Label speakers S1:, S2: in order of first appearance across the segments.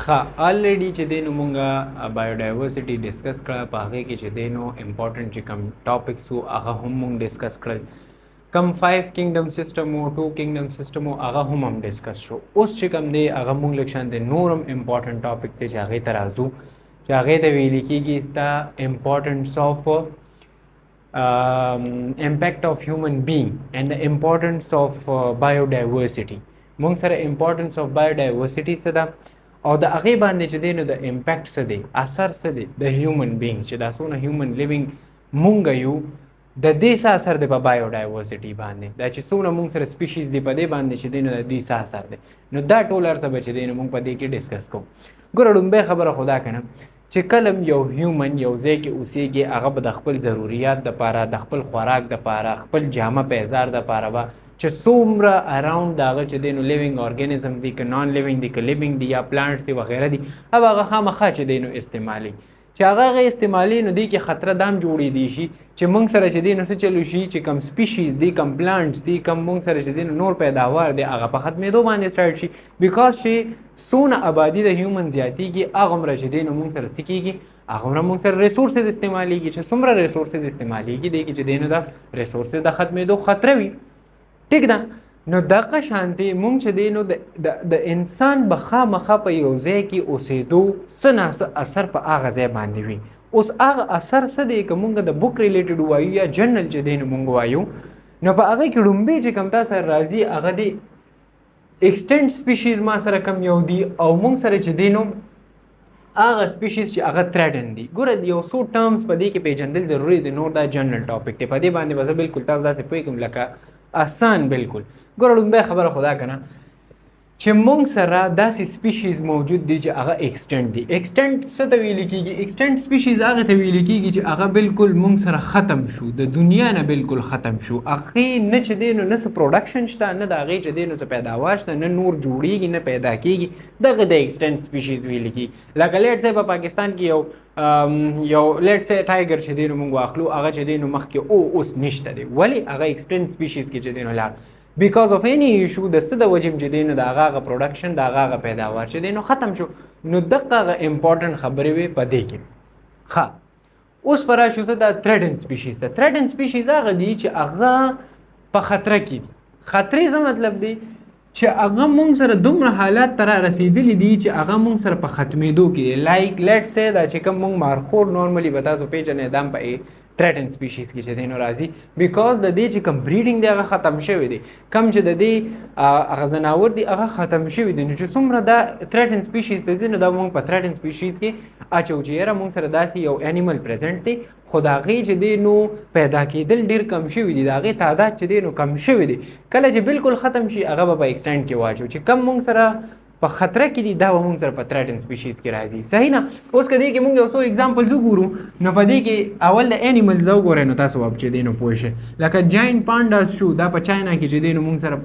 S1: ښه الریډي چې دی نو مونږه بایوډایورسټي ډسکس کړه په هغې کې چې دی نو امپورټنټ چې کوم ټاپکس وو هغه هم مونږ ډسکس کړل کم 5 کینګډم سیسټم او 2 کینګډم سیسټم او هغه هم ډسکس شو اوس چې کوم دی هغه مونږ لږ شان دی نورم امپورټنټ ټاپک دی چې هغې ته راځو چې هغې ته ویل کېږي ستا امپورټنس اف impact of human being and the importance of biodiversity مونږ سره importance of biodiversity څه ده او د هغې باندې چې دی نو د امپیکټ څه دی اثر څه دی د هیومن بینګز چې دا څونه هیومن لیوینګ مونږ یو د دې څه اثر دی په بایوډایورسټي باندې دا چې څونه مونږ سره سپیشیز دی په دې باندې چې دی نو د دې څه اثر دی نو دا ټول هر څه به چې دی نو مونږ په دې کې ډسکس کوو ګوره لومبۍ خبره خو دا کنه چې کله یو هیومن یو ځای کې اوسېږي هغه به د خپل ضروریات دپاره د خپل خوراک دپاره خپل جامه پیزار دپاره به چې څومره اراوند د هغه چې دی نو لیوینګ ارګانیزم دی که نان لیوینګ دی که لیوینګ دی یا پلانټس دی وغیره دي اب هغه خامخا چې دی نو استعمالي چې هغه استعمالي نو دی کې خطره دام جوړېدی شي چې موږ سره چې دی نو څه چلو شي چې کم سپیشیز دی کم پلانټس دی کم موږ سره چې دی نور پیداوار دی هغه په ختمېدو باندې سټارټ شي بیکاز چې څونه آبادي د هیومن زیاتېږي هغومره چې دی نو موږ سره څه کېږي هغومره موږ سره ریسورسز استعمالېږي چې څومره ریسورسز استعمالېږي دی کې چې دی نو د ریسورسز د ختمېدو خطره وي ټیک ده نو دغه شانتې مونږ چې دی نو د انسان به خامخا په یو ځای کې اوسېدو څه نه څه اثر په هغه ځای باندې وي اوس هغه اثر څه دی که مونږ د بک ریلیټډ وایو یا جنرل چې دی نو مونږ وایو نو په هغې کې ړومبۍ چې کوم تا سره راځي هغه د ایکسټینټ سپیشیز ما سره کم یو دي او مونږ سره چې دی نو هغه سپیشیز چې هغه تھریټن دي ګوره یو څو ټرمز په دې کې پیژندل ضروري دی نور دا جنرل ټاپک دی په دې باندې به زه بلکل تاسو داسې پوهېږم لکه آسان بالکل ګوره لومبۍ خبره خو دا که نه چې مونږ سره داسې سپیشیز موجود دي چې هغه ایکسټنټ دي ایکسټنټ څه ته ویل کېږي ایکسټنټ سپیشیز هغه ته ویل کېږي چې هغه بالکل مونږ سره ختم شو د دنیا نه بالکل ختم شو هغې نه چې دی نو نه څه پروډکشن شته نه د هغې چې دی نو څه پیداوار شته نه نور جوړېږي نه پیدا کېږي دغه د ایکسټنټ سپیشیز ویل کېږي لکه لیټ سې په پاکستان کې یو لیټ سې ټایګر چې دی نو مونږ واخلو هغه چې دی نو مخکې اوس نشته دی ولې هغه ایکسټنټ سپیشیز کې چې دی نو لاړ بیکاز اف اینی ایشو د څه د وجې چې دی نو د هغه پروډکشن د هغه پیداوار چې دی نو ختم شو نو دغه امپورټنټ خبرې وې په دې کې ښه اوس په راشو ته د تھریټن سپیشیز ته تھریټن سپیشیز هغه دي چې هغه په خطره کې دي خطرې څه مطلب دی چې هغه مونږ سره دومره حالات ته را رسېدلي دي چې هغه مونږ سره په ختمېدو کې دي لایک لیټ سې دا چې کوم مونږ مارخور نارملي به تاسو پیژنئ دا هم په تھریټن سپیشیز کې چې دی نو راځي بیکاز د دې چې کوم بریډینګ دی هغه ختم شوی دی کم چې د دې هغه ځناور دی هغه ختم شوی دی نو چې څومره دا تھریټن سپیشیز دی نو دا مونږ په تھریټن سپیشیز کې اچو چې یاره مونږ سره داسې یو انیمل پریزنټ دی خو د هغې چې دی نو پیدا کېدل ډېر کم شوي دي د هغې تعداد چې دی نو کم شوی دی کله چې بالکل ختم شي هغه به په ایکسټینټ کې واچو چې کم مونږ سره په خطره کې دي دا به مونږ سره په تھریټن سپیشیز کې راځي صحیح نه اوس که دې کې مونږ یو څو اگزامپلز وګورو نو په دې کې اول د انیملز دا وګورئ نو تاسو به چې دی نو پوه شئ لکه جاینټ پانډاز شو دا په چاینا کې چې دی نو مونږ سره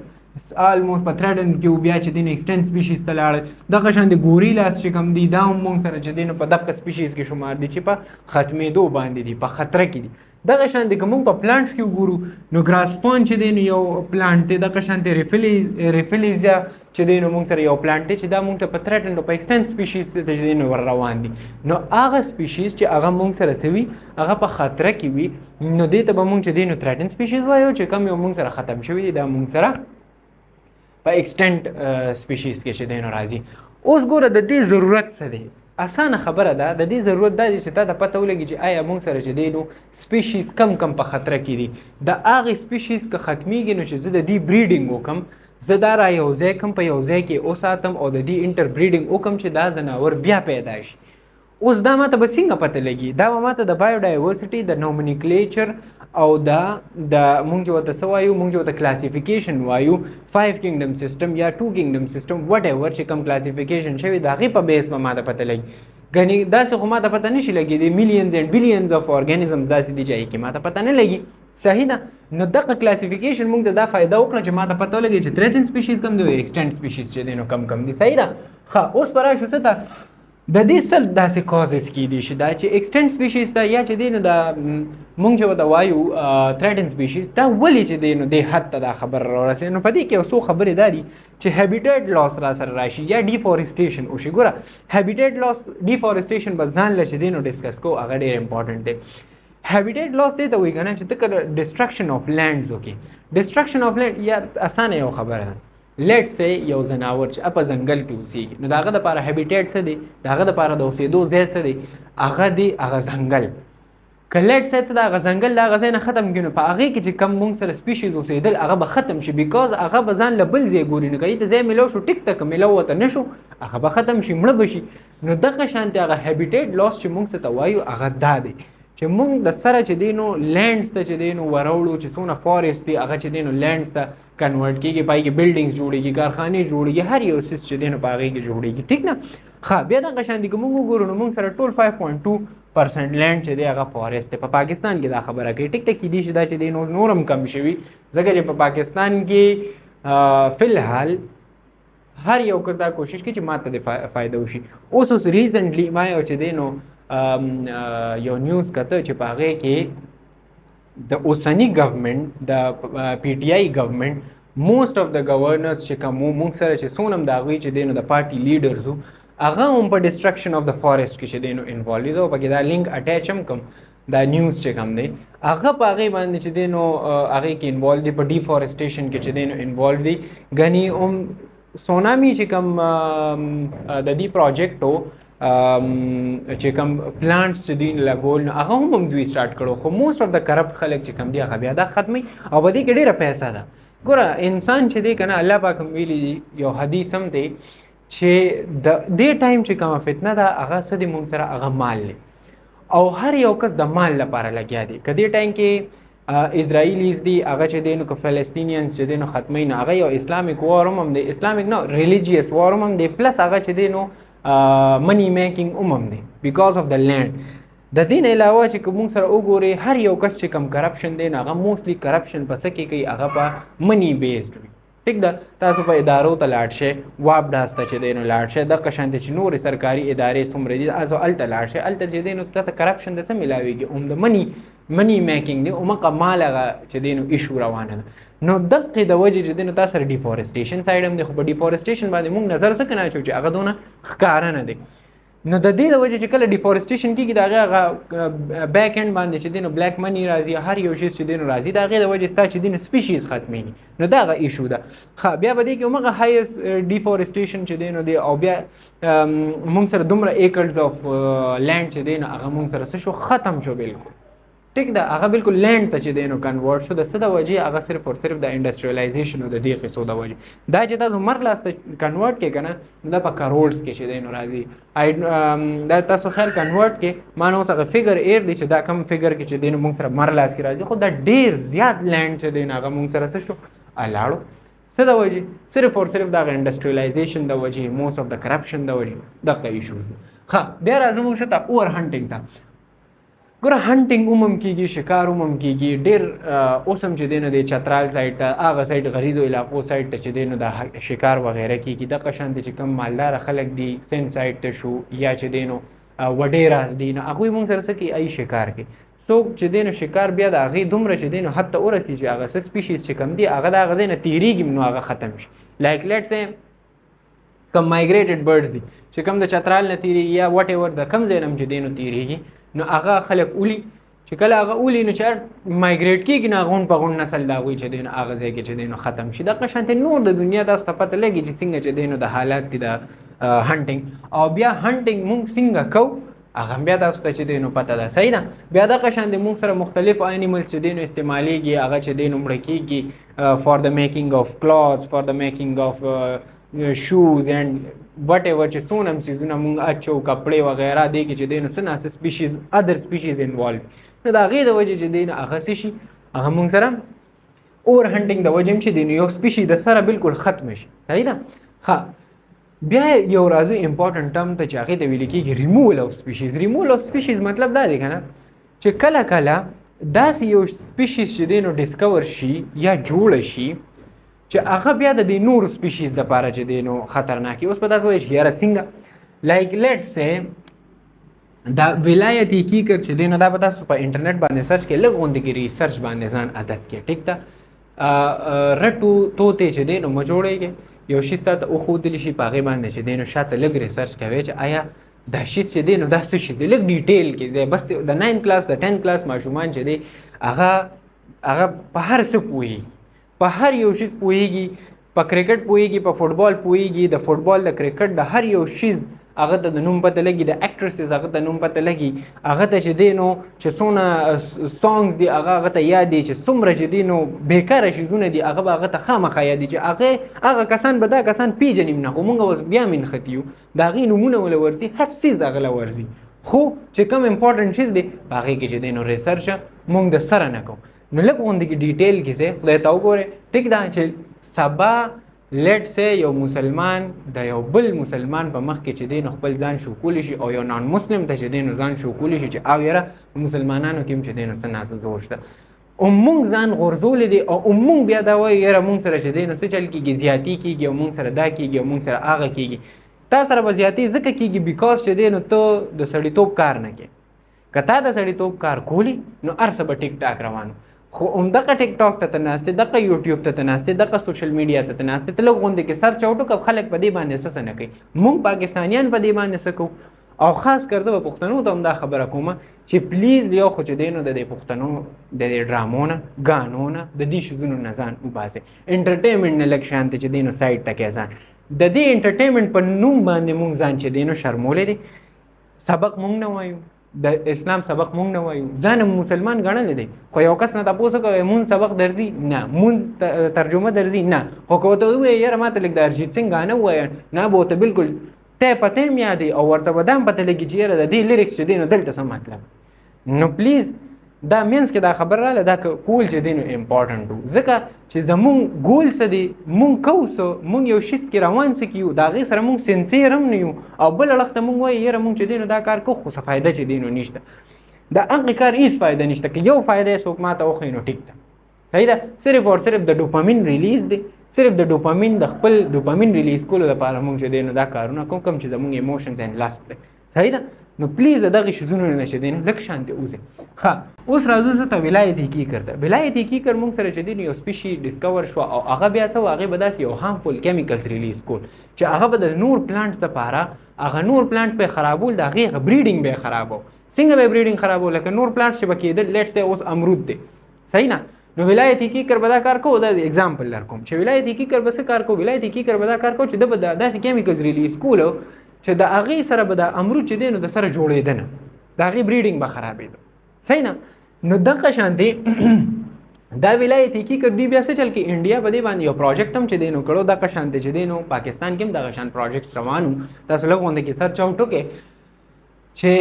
S1: آلموست په تھریټن کې بیا چې دی نو ایکسټینټ سپیشیز ته لاړل دغه شان د ګوریلاس چې کوم دي دا هم مونږ سره چې دی نو په دغه سپیشیز کې شمار دي چې په ختمېدو باندې دي په خطره کې دي دغه شان دی که مونږ په پلانټس کې وګورو نو ګراسفون چې دی نو یو پلانټ دی دغه شان دی ریفلیزیا چې دی نو مونږ سره یو پلانټ دی چې دا مونږ ته په تھریټن په ایکسټینټ سپیشیز ته چې دی نو ور روان دي نو هغه سپیشیز چې هغه مونږ سره څه وي هغه په خطره کې وي نو دې ته به مونږ چې دی نو تھریټن سپیشیز وایو چې کوم یو مونږ سره ختم شوي دي دا مونږ سره په ایکسټینټ سپیشیز کې چې دی نو راځي اوس ګوره د دې ضرورت څه دی اسانه خبره ده د دې ضرورت دا دی چې تا ته پته ولګي چې آیا مونږ سره چې دی نو سپیشیز کم په خطره کې دي د هغې سپیشیز که ختمیږي نو چې زه د دې بریډینګ وکړم زه دا را یو ځای کم په یو ځای کې وساتم او د دې انټر بریډینګ وکړم چې دا ځناور بیا پیدا شي اوس دا ماته به څنګه پته لګي دا به ماته د بایوډایورسټي د نومنیکلیچر او دا مونږ چې ورته څه وایو مونږ چې ورته کلاسیفیکیشن وایو 5 کینګډم سیسټم یا 2 کینګډم سیسټم وټ ایور چې کوم کلاسیفیکیشن شوی د هغې په بیس به ماته پته لګي ګنې داسې خو ماته پته نشي لګېدی میلیونز اینډ بلیونز اف ارګانیزمز داسې دي چې هغې کې ماته پته نه لګي صحیح ده نو دغه کلاسیفیکیشن مونږ ته دا فایده وکړه چې ماته پته ولګي چې تھریټن سپیشیز کم دي او ایکسټینټ سپیشیز چې دی نو کم دي صحیح ده ښه اوس په راشو څه ته د دې سل داسې کازز کیدی شي دا چې ایکسټنټ سپیشیز دا یا چې دی نو دا مونږ چې ورته وایو تھریټن سپیشیز دا ولې چې دی نو دې حد ته دا خبره راورسېږي. نو په دې کې یو څو خبرې دا دي چې هیبیټیټ لاس را سره راشي یا ډیفورسټیشن وشي. ګوره هیبیټیټ لاس ډیفورسټیشن به ځان له چې دی نو ډسکس کوو، هغه ډېر امپورټنټ دی. هیبیټیټ لاس دی ته وایي که نه چې ته کله ډسټرکشن آف لینډز وکړي. ډسټرکشن آف لینډ یا اسانه یو خبره ده، لیټ سه یو ځناور چې په ځنګل کې اوسېږي نو د هغه دپاره هیبیټیټ څه دی، د هغه دپاره د اوسېدو ځای څه دی، هغه دی هغه ځنګل. که لیټ سه ته د هغه ځنګل د هغه ځای نه ختم کړي نو په هغې کې چې کم مونږ سره سپیشیز اوسېدل هغه به ختم شي، بیکاز هغه به ځان له بل ځای ګوري. نو که ته ځای میلاو شو ټیک ته، که میلاو ورته نه شو هغه به ختم شي، مړه به شي. نو دغه شانتې هغه هیبیټیټ لاس چې مونږ څه ته وایو هغه دا دی چې مونږ د سره چې دی نو لینډز ته چې دی نو وروړو، چې څونه فارسټ دی هغه چې دی نو لینډز ته کنورټ کېږي، پای کې بلډینګز جوړېږي، کارخانې جوړېږي، هر یو څیز چې دی نو په هغې کې جوړېږي. ټیک نه؟ ښه، بیا دغه شانتې که مونږ وګورو نو مونږ سره ټول 5.2% لینډ چې دی هغه فارسټ دی. په پاکستان کې دا خبره کوي. ټیک ته کیدای شي دا چې دی نو نور هم کم شوي، ځکه چې په پاکستان کې فی الحال هر یو کس دا کوشش کوي چې ماته د فایده وشي. اوس ریسنټلی ما یو چې دی نو یو نیوز کته چې په هغې کې د اوسني ګورنمنټ د پی ټی آی ګورنمنټ موسټ اف د ګورنرز چې کوم مونږ سره چې څونه هم د هغوی چې دی نو د پارټي لیډرز وو هغه هم په ډسټرکشن اف د فارسټ کې چې دی نو انوالو دي. او پکې دا لینک اټیچ هم کوم دا نیوز چې کوم دی هغه په هغې باندې چې دی نو هغې کې انوالو دي، په ډیفورسټیشن کې چې دی نو انوالو دي. ګنې سونامي چې کوم د دې پروجیکټ و چې کوم پلانټس چې دوی لګول نو هغه هم دوی سټارټ کړو، خو موسټ اف د کرپټ خلک چې کوم دي هغه بیا دا ختموي او په دې کې ډېره پیسه ده. ګوره انسان چې دی که نه الله پاک هم ویلي دي یو حدیث هم دی چې د دې ټایم چې کومه فتنه ده هغه څه دی مونږ سره هغه مال دی او هر یو کس د مال لپاره لګیا دی. که دې ټایم کې اسرائیلیز دي هغه چې دی نو که فلسطینیانز چې دی نو ختموي نو هغه یو اسلامیک وار هم دی، اسلامیک نو ریلیجیس وار هم دی، پلس هغه چې دی نو money making دی because of the land. د دې نه علاوه چې موږ سره وګورئ هر یو کس چې کم کرپشن دی نو هغه موستلی کرپشن په څه کې کوي، هغه په منی بیسډ وي. ټیک ده؟ تاسو په ادارو ته لاړ شئ، وابډاس ته چې دی نو لاړ شئ، دغه شانتې چې نورې سرکاري ادارې څومره دي تاسو هلته لاړ شئ، هلته چې دی نو تاته کرپشن د څه میلاویږي، هم د منی میکینګ دی، همغه مال هغه چې دی نو ایشو روانه ده. نو دقې د وجې چې دی نو تاسو سره ډیفورسټیشن سایډ هم دی، خو په ډیفورسټیشن باندې موږ نظر څه نه اچوو چې هغه دونه ښکاره نه دی. نو د دې د وجې چې کله ډیفورسټیشن کېږي د هغه بیک اینډ باندې چې دی نو بلیک منی راځي، هر یو شی چې دی نو راځي د هغې د وجې ستا چې دی نو سپیشیز ختمېږي. نو دا هغه ایشو ده. ښه، بیا به دې کې همغه هایست ډیفورسټیشن چې دی نو دی او بیا موږ سره دومره ایکرز اف لینډ چې دی نو هغه موږ سره څه شو، ختم شو بالکل. ټیک ده؟ هغه بالکل لینډ ته چې دی نو کنورټ شو. د څه د وجې؟ هغه صرف او صرف د انډسټریالایزیشن او د دې قصو د وجې. دا چې تاسو مرلاس ته کنورټ کې که نه دا په کروړز کې چې دی نو راځي. دا تاسو خیر کنورټ کې ما نو اوس هغه فګر ایر دی چې دا کم فګر کې چې دی نو موږ سره مرلاس کې راځي، خو دا ډېر زیات لینډ چې دی نو هغه موږ سره څه شو، الاړو. څه د وجې؟ صرف او صرف د انډسټریالایزیشن د وجې، موسټ اف د کرپشن د وجې، دغه ایشوز دي. ښه، بیا راځو موږ ته اوور هنټینګ ته. ګوره هنټینګ عموم کېږي، شکار عموم کېږي، ډېر اوس هم چې دی نو د چترال سایډ ته هغه سایډ غریزو علاقو سایډ ته چې دی نو د شکار وغیره کېږي. دغه شانتې چې کوم مالداره خلک دي سند سایډ ته شو یا چې دی نو وډیراز دي نو هغوی مونږ سره څه کوي، ای شکار کوي. څوک چې دی نو شکار بیا د هغې دومره چې دی نو حد ته ورسي چې هغه څه سپیشیز چې کوم دي هغه د هغه ځای نه تېرېږي نو هغه ختم شي. لایک لیټ سې کم مایګریټډ برډز دي چې کوم د چترال نه تېرېږي یا وټ ایور د کوم ځای نه هم چې دی نو تېرېږي نو هغه خلک اولي، چې کله هغه اولي نو چې مایګریټ کېږي نو غون په غون نسل د هغوی چې دی نو هغه ځای کې چې دی نو ختم شي. دغه شانتې نور د دنیا تاسو ته پته لګي چې څنګه چې دی نو د حالات دي د هنټینګ. او بیا هنټینګ مونږ څنګه کوو هغه بیا تاسو ته چې دی نو پته ده، صحیح ده؟ بیا دغه شانتې مونږ سره مختلف انیملز چې دی نو استعمالیږي، هغه چې دی نو مړه کېږي فار د میکینګ آف کلاتھز، فار د میکینګ آف شوز اینڈ وٹ ایور چې څونه هم څیزونه مونږ اچو، کپړې وغیره دې کې چې دی نو څه ناسې سپیشیز ادر سپیشیز انوالو. نو د هغې د وجې چې دی نو هغه څه شي، هغه مونږ سره اوور هنټینګ د وجې هم چې دی نو یو سپیشي د سره بالکل ختمه شي، صحیح ده؟ ښه، بیا یو راځو امپورټنټ ټرم ته چې هغې ته ویل کېږي ریموول آف سپیشیز. ریموول آف سپیشیز مطلب دا دی که نه چې کله کله داسې یو سپیشیز چې دی نو ډسکور شي یا جوړه شي چې هغه بیا د دې نورو سپیشیز دپاره چې دی نو خطرناک وي. اوس به تاسو وایئ چې یاره څنګه؟ لایک لیټ سه دا ولایتي کیکر چې دی نو دا به تاسو په انټرنیټ باندې سرچ کې لږ غوندې کې ریسرچ باندې ځان عادت کې ټیک ده رټو توتې چې دی نو مه جوړېږي یو شي تا ته وښودلی شي په هغې باندې چې دی نو شاته لږ ریسرچ کوئ چې آیا دا شي چې دی نو دا څه شي دی لږ ډیټیل کې ځای بس د 9 کلاس د 10 کلاس ماشومان چې دی هغه په هر څه پوهېږي په هر یو شي پوهېږي په کرکټ پوهېږي په فوټبال پوهېږي د فوټبال د کرکټ د هر یو شیز هغه ته د نوم پته لګي د اکټرسز هغه ته نوم پته لګي هغه ته چې دی نو چې څونه سانګز دي هغه ته یاد دي چې څومره چې دی نو بیکاره شیزونه دي هغه به هغه ته خامخا یاد دي چې هغه کسان به دا کسان پیژنیم نه خو موږ اوس بیا منښتي یو د هغې نومونه وله ورځي هر څیز هغه له ورځي خو چې کوم امپورټنټ شیز دی په هغې کې چې دی نو ریسرچ موږ د سره نه کوو نو لږ غوندې کې ډیټیل کې ځای خدای ته وګورئ ټیک ده چې سبا لیټ سه یو مسلمان د یو بل مسلمان په مخ کې چې دی نو خپل ځان شو کولی شي او یو نان مسلم ته چې دی نو ځان شو کولی شي چې او یاره مسلمانانو کې هم چې دی نو څه ناسه زور شته او موږ ځان غورځولی دی او موږ بیا دا وایو یاره موږ سره چې دی نو څه چل کېږي زیاتي کېږي او موږ سره دا کېږي او موږ سره هغه کېږي تا سره به زیاتي ځکه کېږي بیکاز چې دی نو ته د سړیتوب کار نه کوې که تا د سړیتوب کار کولی نو هر څه به ټیک ټاک روانو خو همدغه ټیک ټاک ته ناستې دغه یوټیوب ته ناستې دغه سوشل میډیا ته ناستې ته لږ غوندې کې سرچ او ټوکه خلک په دې باندې څه نه کوي موږ پاکستانیان په دې باندې څه کوو او خاص کر د پښتنو ته هم دا خبره کومه چې پلیز یو خو چې دی نو د دې پښتنو د دې ډرامو نه ګانو نه د دې شیزونو نه ځان وباسئ انټرټینمنټ نه لږ شانتې چې دی نو سایډ ته کې ځان د دې انټرټینمنټ په نوم باندې موږ ځان چې دی نو شرمولی دی سبق موږ نه وایو د اسلام سبق مونږ نه وایو ځان مسلمان ګڼلی دی خو یو کس نه تپوس کوي مونږ سبق درځي نه مونږ ترجمه درځي نه خو که ورته ووایې یاره ما ته لږ د ارجیت سینګ ګانه ووایه نه به ورته بلکل ته پته هم یادې او ورته به دا هم پته لګي چې یاره د دې لیریکس چې دی نو دلته څه مطلب نو پلیز دا مینس کې دا خبر راغله دا کول چې دی نو امپورټنټ و ځکه چې زمونږ ګول څه دی مونږ کوو څه مونږ یو شیز کې روان څه کیو د هغې سره مونږ سنسیر هم نه یو او بل اړخ ته مونږ وایو یاره مونږ چې دی نو دا کار کوو خو څه فایده چې دی نو نشته د هغې کار هېڅ فایده نشته که یو فایده یې څوک ما ته وښیي نو ټیک ده صحیح ده صرف او صرف د ډوپامین ریلیز دی صرف د ډوپامین د خپل ډوپامین ریلیز کولو لپاره مونږ چې دی نو دا کارونه کوم چې زمونږ ایموشنز اینډ لاست دی صحیح ده نو پلیز دغه شیزونو نه چې دی نو لږ شانتې اوسئ ښه اوس راځو څه ته ولایتي کیکر ته ولایتي کیکر مونږ سره چې دی نو یو سپیشي ډسکور شوه او هغه بیا څه و هغې به داسې یو هارمفول کیمیکلز ریلیز کول چې هغه به د نور پلانټس دپاره هغه نور پلانټس به یې خرابول د هغې بریډینګ به یې خرابو څنګه به یې بریډینګ خرابو لکه نور پلانټس چې به کېدل لیټ سه اوس امرود دی صحیح نه نو ولایتي کیکر به دا کار کوو دا اگزامپل در کوم چې ولایتي کیکر به څه کار کوو ولایتي کیکر به دا کار کوو چې ده به داسې کیمیکلز ریلیز کولو چې د هغې سره به د امرود چې دی نو د سره جوړېده نه د هغې بریډینګ به خرابېده صحیح نه نو دغه شانتې دا ولایتي کیکر دی بیا څه چل کې انډیا په دې باندې یو پروجیکټ هم چې دی نو کړو دغه شانتې چې دی نو پاکستان کې هم دغه شان پروجیکټس روان وو تاسو لږ غوندې کې سرچ آوټ وکړئ چې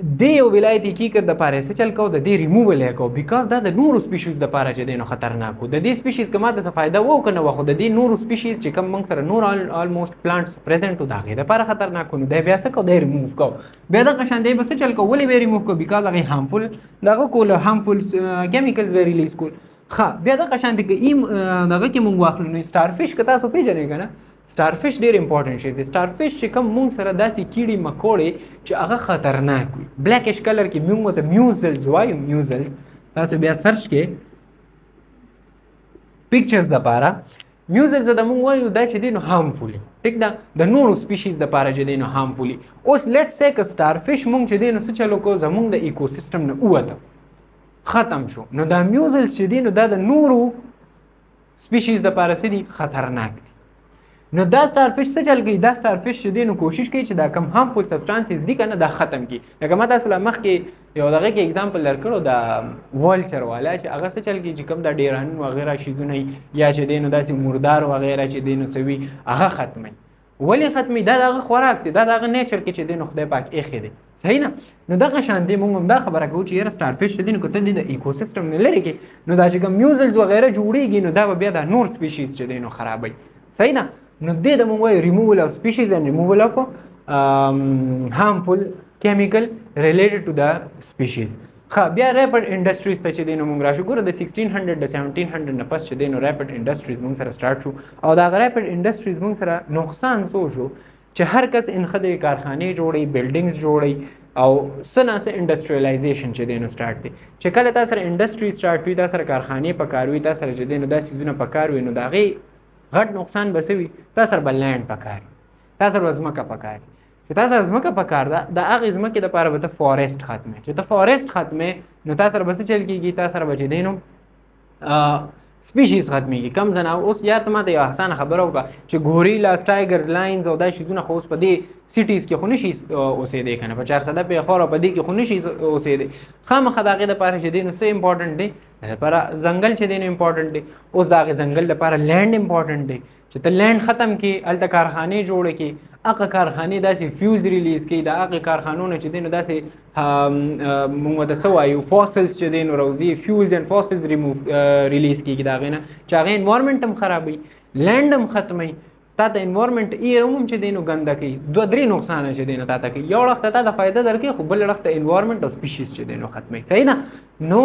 S1: دې یو ولایتي کیکر دپاره څه چل کوو د دې ریموول یې کوو بیکاز دا د نورو سپیشیز دپاره چې دی نو خطرناک و د دې سپیشیز که ما ته څه فایده و که نه وه خو د دې نورو سپیشیز چې کوم موږ سره نور آلموسټ پلانټس پرزنټ و د هغې دپاره خطرناک و نو دی بیا څه کوو دی ریموو کوو بیا دغه شان دی به څه چل کوو ولې به یې ریموو کوو بیکاز هغې هارمفول دغه کول هارمفول کیمیکلز به ریلیز کول ښه بیا دغه شان دی که دغه کې موږ واخلو نو سټارفش که تاسو پېژنئ که نه سټارفش ډېر امپورټنټ شی دی سټارفش چې کوم موږ سره داسې کیړي مکوړې چې هغه خطرناک وي بلیکش کلر کې موږ ورته میوزلز وایو میوزلز تاسو بیا سرچ کې پکچرز دپاره میوزلز ته موږ وایو دا چې دی نو هارمفول ټیک ده د نورو سپیشیز دپاره چې دی نو هارمفول اوس لیټ سه که سټارفش موږ چې دی نو څه چلو کوو زموږ د ایکوسیسټم نه ووته ختم شو نو دا میوزلز چې دی نو دا د نورو سپیشیز دپاره څه دي خطرناک دي نو دا سټارفش څه چل کوي دا سټارفش چې دی نو کوشش کوي چې دا کم هارمفول سبسټانسز دي که نه دا ختم کړي لکه ما تاسو له مخکې یو دغه کې اگزامپل درکړو دا والچر والا چې هغه څه چل کوي چې کوم دا ډیرانون وغیره شیزونه یا چې دی نو داسې مردار وغیره چې دی نو څه وي هغه ختموي ولې ختموي دا د هغه خوراک دی دا د هغه نیچر کې چې دی نو خدای پاک ایښی دی صحیح نه نو دغه شان دی موږ هم دا خبره کوو چې یاره سټارفش چې دی نو که ته د ایکوسیسټم نه لرې کې نو دا چې کوم میوزلز وغیره جوړېږي نو دا به بیا دا نور سپیشیز چې دی نو خرابوي صحیح نه نو دې ته موږ وایو ریموول اف سپیشیز اینډ ریموول اف هارمفul chemical related to the species ښه بیا ریپډ انډسټریز ته چې دی نو موږ راشو ګوره د 1600 د 1700 نه پس چې دی نو ریپډ انډسټریز موږ سره سټارټ شو او د هغه ریپډ انډسټریز موږ سره نقصان څو شو چې هر کس انخدي کارخانې جوړي بلډینګز جوړي او سنا سه انډستریالایزیشن چې دینو سٹارټ دي چې کله تاسو سره انډستری سٹارټ وي تاسو سره کارخانې پکاروي تاسو سره چې دینو داسې څیزونه پکاروي نو داغي غټ نقصان بسوي تاسو سره بلند پکاري تاسو سره ځمکه پکاري چې تاسو ځمکه پکار ده د هغه ځمکې لپاره به ته فارست ختمه چې ته فارست ختمه نو تاسو سره بس چل کیږي تاسو سره بچ دینو سپیشیز ختمېږي کم زنه اوس یا ته ماته یو اسانه خبره وکړه چې ګوریلاز ټایګرز لاینز او دا شیزونه خو اوس په دې سیټیز کې خو نشي اوسېدی که نه په 400 پېښور او په دې کې خو نشي اوسېدی خامخا د هغې دپاره چې دی نو څه امپورټنټ دی د دپاره ځنګل چې دی نو امپورټنټ دی اوس د هغې ځنګل دپاره لینډ امپورټنټ دی چې ته لینډ ختم کړي هلته کارخانې جوړې کړي هغه کارخانې داسې فیوز ریلیز کړي د هغې کارخانو نه چې دی نو داسې موږ ورته څه وایو فاسلز چې دی نو راوځي فیوز اینډ فاسلز ریلیز کېږي د هغې نه چې هغې انوارمنټ هم خرابوي لینډ هم ختموي تا ته انوارمنټ ایر هم چې دی نو ګنده کوي 2-3 نقصانه چې دی نو تا ته کوي یو اړخ ته تا ته فایده درکوي خو بل اړخ ته انوارمنټ او سپیشیز چې دی نو ختموي صحیح ده نو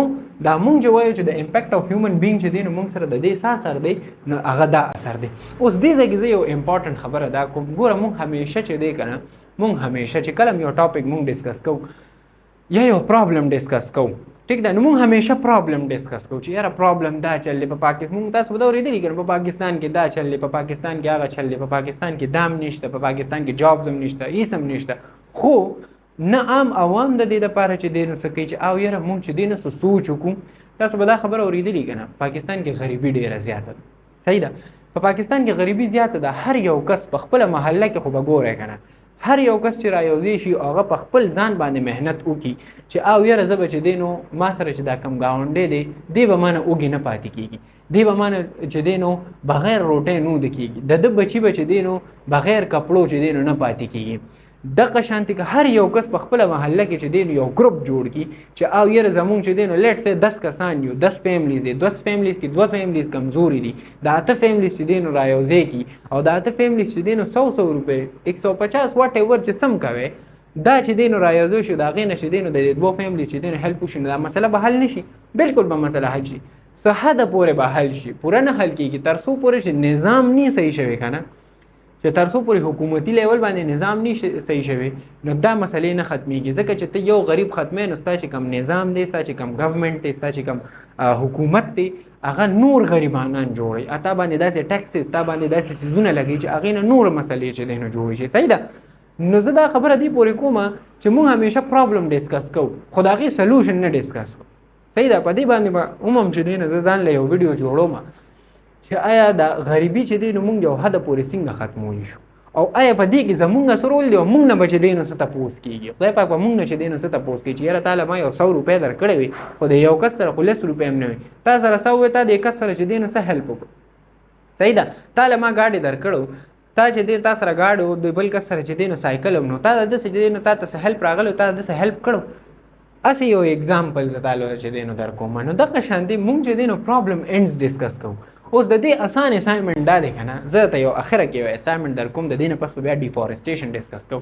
S1: دا مونږ چې وایو چې د امپیکټ اف هیومن بینګ چې دی نو مونږ سره د دې څه اثر دی نو هغه دا اثر دی اوس دې ځای کې زه یو امپورټنټ خبره دا کوم ګوره مونږ همیشه چې دی که نه مونږ همیشه چې کله یو ټاپک مونږ ډسکس کوو یا یو پرابلم ډسکس کوو ټیک ده نو مونږ همیشه پرابلم ډسکس کوو چې یاره پرابلم دا چل دی په پاکستان مونږ تاسو به دا اورېدلي که په پاکستان کې دا چل دی په پاکستان کې هغه چل دی په پاکستان کې دام نشته په پاکستان کې جابز هم نشته هیڅ هم نشته خو نه عام عوام د دې دپاره چې دی نو څه کوي چې او یاره مونږ چې دی نو څه سوچ وکړو تاسو به دا خبره اورېدلي که نه پاکستان کې غریبي ډېره زیاته ده صحیح ده په پاکستان کې غریبي زیاته ده هر یو کس په خپله محله کې خو به ګوری که نه هر یو کس چې رايوځي شي هغه په خپل ځان باندې مهنت وکړي چې او یاره زه به چې دی نو ما سره چې دا کم ګاونډی دی دی به ما نه اوږې نه پاتې کېږي دی به ما نه چې دی نو بغیر روټۍ نه اوده کېږي د ده بچي به چې دی نو بغیر کپړو چې دی نو نه پاتې کېږي دغه شانتي که هر یو کس په خپله محله کې چې دی نو یو ګروپ جوړ کړي چې او یاره زمونږ چې دی نو لیټ سه 10 کسان یو 10 فیملیز دی 10 فیملیز کې 2 فیملیز کمزوري دي د 8 فیملیز چې دی نو رايوځي کی او د 8 فیملیز چې دی نو 100 روپۍ 150 واټ ایور چې سم کوي دا چې دی نو رايوځي شو دا غینه چې دی نو د 2 فیملیز چې دی نو هیلپ وشي نو دا مسله به حل نشي بالکل به مسله حل شي څه حد پورې به حل شي پوره نه حل کېږي تر څو پورې چې نظام نه صحیح شوی که نه چې تر څو پورې حکومتي لیول باندې نظام نه صحیح شوی نو دا مسلې نه ختمېږي ځکه چې ته یو غریب ختمې نو ستا چې کم نظام دی ستا چې کم ګورنمنټ دی ستا چې کم حکومت دی هغه نور غریبانان جوړي اته باندې داسې ټیکسز تا باندې داسې څیزونه لګي چې هغې نه نور مسلې چې دی نو جوړې شي صحیح ده نو زه دا خبره دې پورې کومه چې موږ همیشه پرابلم ډسکس کوو خو د هغې سلوشن نه ډسکس کوو صحیح ده په دې باندې به عموم چې دی نو زه ځان له یو ویډیو جوړوم چې آیا د غریبي چې دی نو موږ یو حد پورې څنګه ختمولی شو او آیا په دې کې زمونږ څه رول دی او موږ نه به چې دی نو څه تپوس کېږي خدای پاک به موږ نه چې دی نو څه تپوس کوي چې یاره تا له ما یو 100 روپۍ درکړی وي خو د یو کس سره خو 10 روپۍ هم نه وي تا سره 100 وي تا د کس سره چې دی نو څه هیلپ وکړو صحیح ده تا له ما ګاډي درکړو تا چې دی تا سره ګاډي او د بل کس سره چې دی نو سایکل هم نو تا د داسې چې دی نو تا ته څه هیلپ راغلی تا داسې هیلپ کړو اسې یو اگزامپل زه تاله چې دی نو درکوم نو دغه شانتې موږ چې دی نو پرابلم اینډز ډسکس کوو اوس د دې اسان اسایمنټ دا دی که نه زه ته یو اخره کې یو اسایمنټ در کوم د دې نه پس به بیا ډیفارسټیشن ډسکس کوو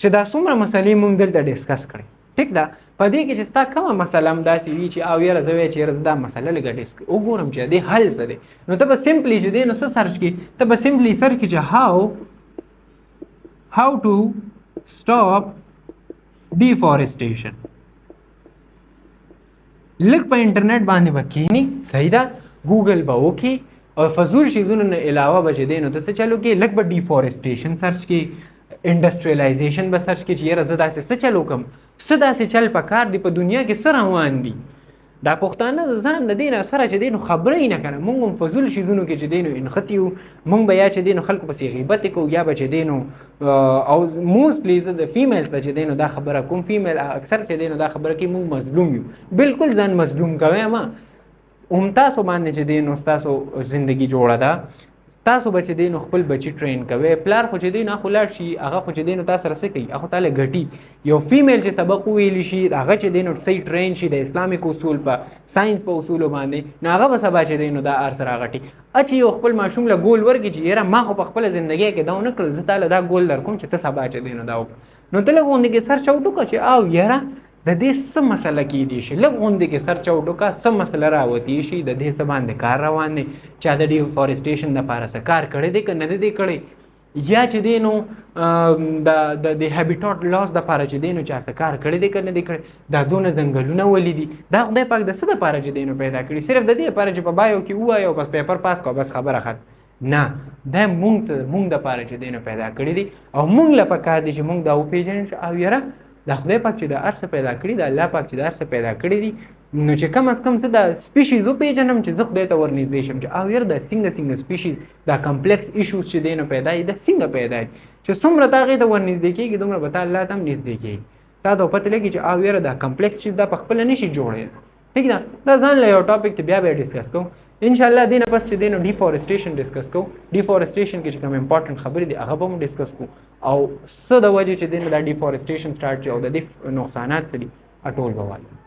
S1: چې دا څومره مسلې موږ دلته ډسکس کړې ټیک ده په دې کې چې ستا کومه مسله هم داسې وي چې او یاره زه وایې چې یاره زه دا مسله لږه وګورم چې د دې حل څه دی نو ته به سمپلی چې دی نو څه سرچ کړي ته به سمپلی سرچ کړي چې how to stop deforestation لږ په انټرنیټ باندې به کښېني صحیح ده ګوګل به وکړي او فضول شیزونو نه علاوه به چې دی نو ته څه چلو کې لږ به ډیفارسټیشن سرچ کې انډسټریالایزیشن به سرچ کې چې یاره زه داسې څه چل وکړم څه داسې چل پکار دی په دنیا کې څه روان دي دا پښتانه د ځان د دې نه سره چې دی نو خبره یې نه کړه موږ هم فضول شیزونو کې چې دی نو انختی یو موږ به یا چې دی نو خلکو پسې غیبت کوو یا به چې دی نو او موستلی زه د فیمیلز ته چې دی نو دا خبره کوم فیمیل اکثر چې دی نو دا خبره کوي موږ مظلوم یو بالکل ځان مظلوم کوئ ما تاسو باندې چې دی نو ستاسو زندگی جوړه ده تاسو به چې دی نو خپل بچي ټرین کوئ پلار خو چې دی نو خو لاړ شي هغه خو چې دی نو تاسو سره څه کوي هغه تاله ګټي یو فیمیل چې سبق وویلی شي هغه چې دی نو صحیح ټرین شي د اسلامیک اصول په ساينس په اصولو باندې نو هغه به سبا چې دی نو دا ار سره غټي اچ یو خپل ماشوم له ګول ورګي چې یاره ما خو په خپل ژوندۍ کې دا نه کړل زه تاله دا ګول در کوم چې ته سبا چې دی نو دا نو ته له غونډې کې سر چاوټو که چې او یاره د دې څه مسله کېدی شي لږ غوندې کې سر چاوټو کا څه مسله راوتی شي د دې څه باندې کار روان دی چا د ډیفارسټیشن دپاره څه کار کړی دی که نه دی کړی یا چې دی نو د هابیټاټ لاس دپاره چې دی نو چا څه کار کړی دی که نه دی کړی دا دونه ځنګلونه ولي دي دا خدای پاک د څه دپاره چې دی نو پیدا کړي صرف د دې لپاره چې په بایو کې ووایو بس پیپر پاس کړو بس خبره ختم نه دا مونږ دپاره چې دی نو پیدا کړي دي او مونږ له پکار دي چې مونږ دا وپېژنو چې او یاره د خدای پاک چې د هر څه پیدا کړي د الله پاک چې د هر څه پیدا کړي دي نو چې کم از کم زه دا سپیشیز وپېژنم چې زه خدای ته ورنږدې شم چې او یاره دا څنګه سپیشیز دا کمپلیکس ایشوز چې دی نو پیدا دي دا څنګه پیدا دي چې څومره ته هغې ته ورنږدې کېږي دومره به ته الله ته هم نږدې کېږي تا ته پته لګي چې او یاره دا کمپلیکس چیز دا په خپله نشي جوړی ٹھیک ده دا ځان له یو ټاپک ته بیا ډسکس کوو انشاءالله دې نه پس چې دی نو ډیفارسټیشن ډسکس کوو ډیفارسټیشن کې چې کوم امپورټنټ خبرې دي هغه به هم ډسکس کوو او څه د وجې چې دی نو دا ډیفارسټیشن سټارټ شي او د دې نقصانات څه دي ټول به وایو